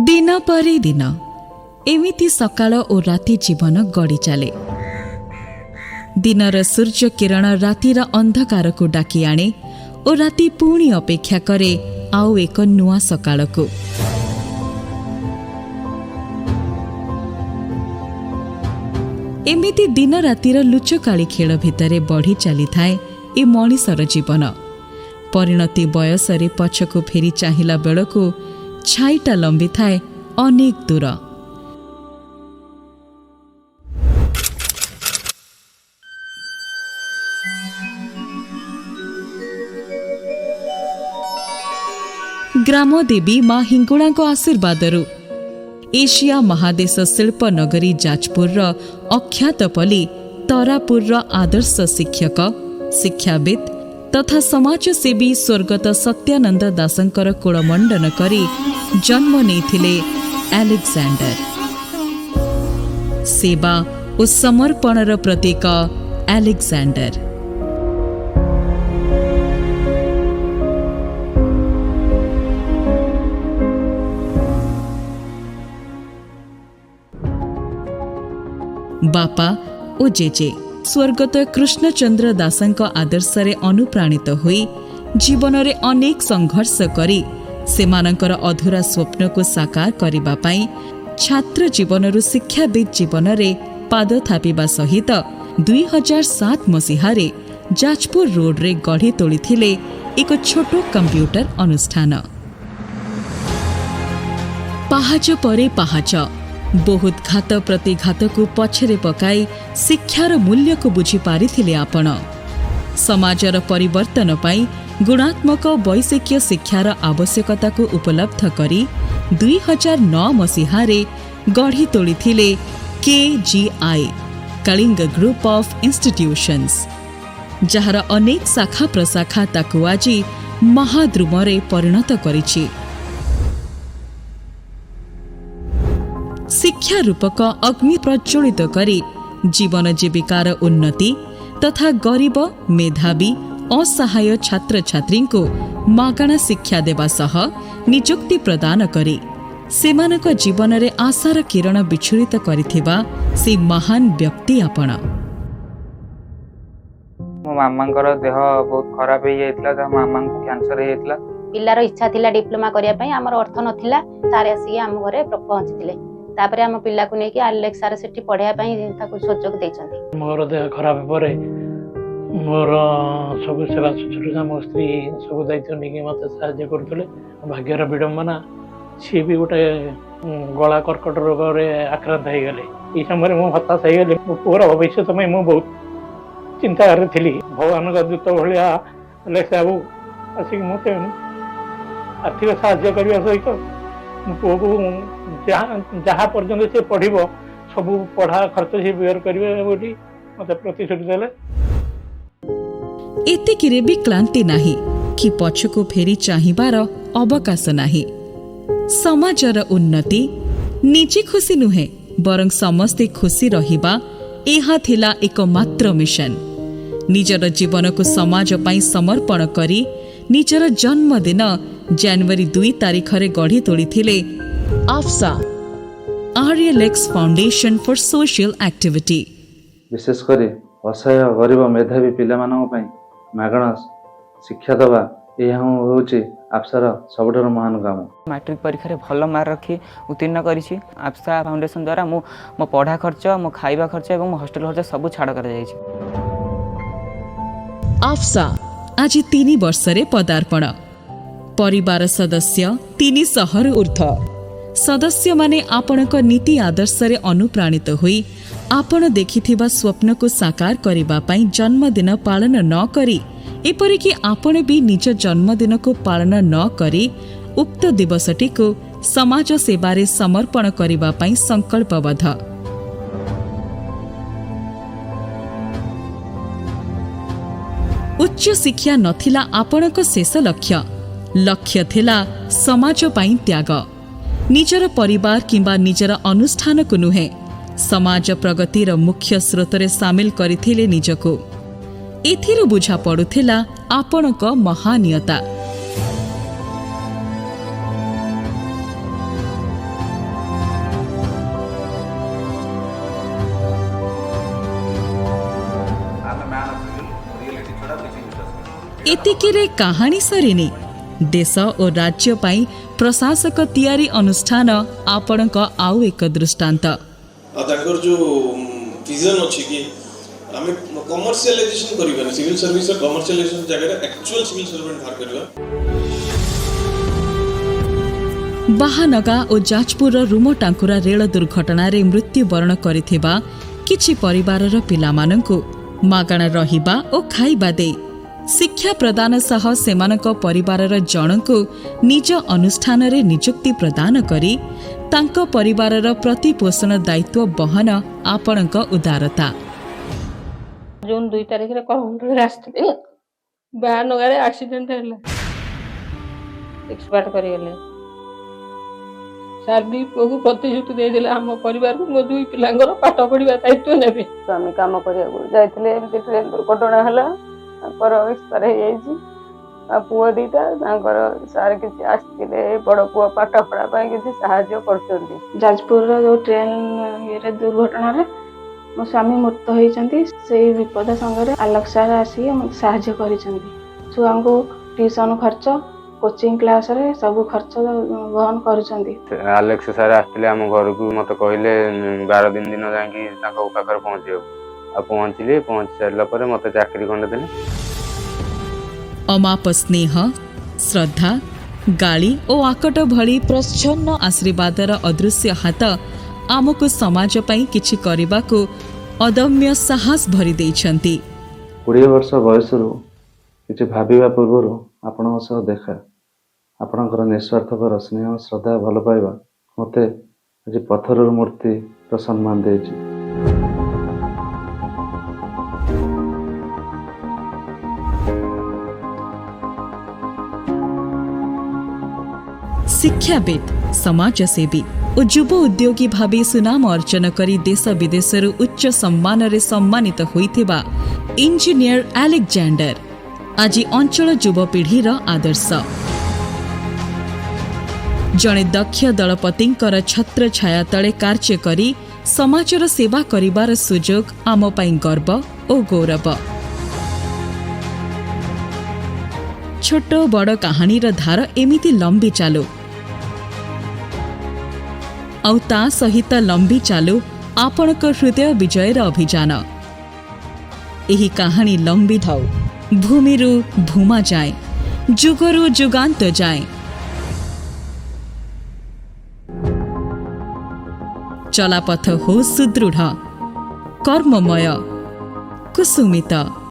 दिन पर दिन एमिति सकाळ और राति जीवन गड़ी चले। दिनर सूर्य किरण रातिर अंधकार को डाकी आणे और राति पुणी अपेक्षा करे आउ एक नुआ सकाळ को। एमिति दिन रातिर लुचकाली खेल भितरे बढ़ी चली थाए ए मणिषर जीवन। परिणति बयसरे पछको फेरी चाहिला बेलको छाईटा लंबी थाए अनेक दूर। ग्रामदेवी माँ हिंगुणा आशीर्वादरू एशिया महादेश शिल्प नगरी जाजपुर अख्यातपल्ली तरापुर आदर्श शिक्षक शिक्षाविद तथा समाजसेवी स्वर्गत सत्यानंद दासंकर कुलमंडन करी जन्म नेथिले अलेक्जेंडर। सेवा और समर्पणर प्रतीक अलेक्जेंडर। बापा और जेजे स्वर्गत कृष्णचंद्र दासंक आदर्शरे अनुप्राणित होई जीवन रे अनेक संघर्ष करी सेमानंकर अधूरा स्वप्न को साकार करिबा पाई छात्र जीवनरु शिक्षाविद जीवन रे पाद थापिबा सहित 2007 मसीहारे जाजपुर रोड रे गढ़ी तोलिथिले एक छोटो कंप्यूटर अनुष्ठान। पहाच परे पहाच बहुत घात प्रतिघात को पछरे पकाई शिक्षार मूल्य को बुझी पारिथिले आपण। समाजर परिवर्तन पाई गुणात्मक वैषयिक शिक्षार आवश्यकता को उपलब्ध करी 2009 मसीहारे गढ़ी तोलिथिले KGI Kalinga group of institutions, जहार अनेक शाखा प्रशाखा ताकू आज महाद्रुमरे परिणत करिछि। शिक्षा रूपक अग्नि प्रज्वलित करी जीवन जीविकार उन्नति तथा गरीब मेधावी असहाय छात्र छात्री को मागणा शिक्षा देवा सह नियुक्ति प्रदान करी सेमानक जीवन रे आशार किरण विछुरित करिथिबा से महान व्यक्ति आपण। मो मामांकर देह बहुत खराब हो जाइतला त मामा को कैंसर हो जाइतला। पिल्लार इच्छा थिला डिप्लोमा करिया पई हमर अर्थ नथिला सारे आसी हम घरे पहुंचथिले तापरे हम पिल्ला को नेकी अलेक्सार सेठी पढिया पई ताको सुजोग दैछन्ती। मोर देह खराब परे मोर सब सेवा सुश्रूषा मो स्त्री सब दायित्व नेकी मते साहाय्य करथले। भाग्यर विडंबना सी भी गोटे गला कर्कट रोग रे आक्रांत हो गले। ई समय मो हताश हो गले। मो पूरा भविष्य में मो बहुत चिंता कर थिली। भगवान का दूत भलिया अलेक्सा बाबू आसिक मते आर्थिक साहाय्य करबा सहित पुओ को जहाँ पर्यंत से पढ़िबो सब पढ़ा खर्च से बेयर करिवे बोली मते प्रतिश्रुति देले। एतिकिरे भी क्लांति नाही कि पछको फेरी चाहिबार अवकाश नाही। समाजर उन्नति निजे खुशी नुहे बरं समस्ते खुशी रहिबा एहा थिला एकमात्र मिशन। निजर जीवन को समाज पाई समर्पण करी निजर जन्मदिन जनवरी 2 तारिख रे गढ़ी तोलिथिले आफसा RLX foundation for social activity. विशेष करी असहाय गरीब मेधावी पिला मानक पई मागणा शिक्षा दवा यह होची आफसार सबठार महान काम। मैट्रिक परीक्षा रे भल मार्क रखी उत्तीर्ण करिछि। आफसा फाउंडेशन द्वारा मो पढ़ा खर्च मो खाइबा खर्च एवं हॉस्टल खर्च सब छाड़ कर जाइछि। आफसा आज 3 वर्षरे पदार्पण। परिवार सदस्य 300 ऊर्ध्व सदस्य माने आपणक नीति आदर्श रे अनुप्राणित होई आपण देखिथिबा स्वप्न को साकार करिबा पई जन्मदिन पालन न करी एपरिकी आपण भी निज जन्मदिन को पालन न करी उक्त दिवसटी को समाज सेवारे समर्पण करिबा पई संकल्पबद्ध। उच्च शिक्षा नथिला आपणक शेष लक्ष्य। लक्ष्य थिला समाज पाई त्याग। निजर परिवार किंबा निजर अनुष्ठान को नुहे समाज प्रगतिर मुख्य स्रोतरे सामिल करिथिले निजको। एथिरु बुझा पड़ुथिला आपणक महानियता। एतिकिरे कहानी सरिनी देश और राज्य पाई प्रशासक तैयारी अनुष्ठान आपणक आउ एक दृष्टांत। तांकर जो विजन अछि कि आमे कमर्शियलाइजेशन करिबा सिविल सर्विस कमर्शियलाइजेशन जगह एक्चुअल सिविल सर्वेंट बाहर करिबा। बाहानगा और जाजपुर रूम टांकुरा रेल दुर्घटना रे मृत्युवरण करिथिबा किछि परिवारर पिलामानंकु मागणा रहिबा और खाइबा दे शिक्षा प्रदान सह सेमानक परिवारर जनकु निज अनुष्ठान रे नियुक्ति प्रदान करी तांको परिवारर प्रतिपोषण दायित्व बहन आपणक उदारता। जून 2 तारिख रे कोहंडरे आस्ते बाहानगा रे एक्सीडेंट हैला एक्सपर्ट करी गेले सार भी को प्रतिश्रुति दे दिले हम परिवार को मो दुई पिलांगर पाठ पढ़िबा दायित्व नेबे। स्वामी काम करिया जाइथिले एमती ट्रेन दुर्घटना हला तांकर एक्सपायर हे जाइछि आ पुओ दीटा तांकर सार किछि आस्तिले बड़ पुओ पाठ पढ़ा पई किछि सहाय्य करछन्ती। जाजपुर रो जो ट्रेन ये दुर्घटना रे मो स्वामी मृत होइछन्ती सेही विपद संगे आलोक सार आसी सहाय्य करिछन्ती। छुआंको ट्यूशन खर्च कोचिंग क्लास रे सब खर्च वहन करूछन्ती। आलेक्स सार आस्तिले हम घर को मते कहले 12 दिन जाकी तांको पाखर पहुंचियो आ पहुंचली पहुंच सारला परे मते चाकरी खंडे देले। अमाप स्नेह श्रद्धा गाली और आकट भली प्रच्छन्न आशीर्वादर अदृश्य हाथ आमको समाज पई किछि करिबाको अदम्य साहस भरी देइछन्ती। 20 वर्ष बयसरू किछि भाबिबा पूर्वରୁ आपणଙ୍କ सह देखा आपणଙ୍କର निस्वार्थपर स्नेह श्रद्धा भल पाइबा मते आज पत्थरर मूर्ति र सम्मान देइछि। शिक्षाविद समाजसेवी और युव उद्योगी भावे सुनाम अर्जन करी देश विदेशर उच्च सम्मान रे सम्मानित होइथिबा इंजीनियर अलेक्जेंडर आज अंचल युवपीढ़ीर आदर्श। जड़े दक्ष दलपतिंकर छत्र छाया तले कार्य करी समाजर सेवा करिबार सुजोग आम पई गर्व और गौरव। छोट बड़ कहानीर धार एमिति लंबी चालू आउ ता सहित लंबी चालू आपणक हृदय विजयर अभियान। एही कहानी लंबी थाउ भूमिरु भूमा जाए जुगरु जुगांत जाए चलापथ हो सुदृढ़ कर्ममय कुसुमित।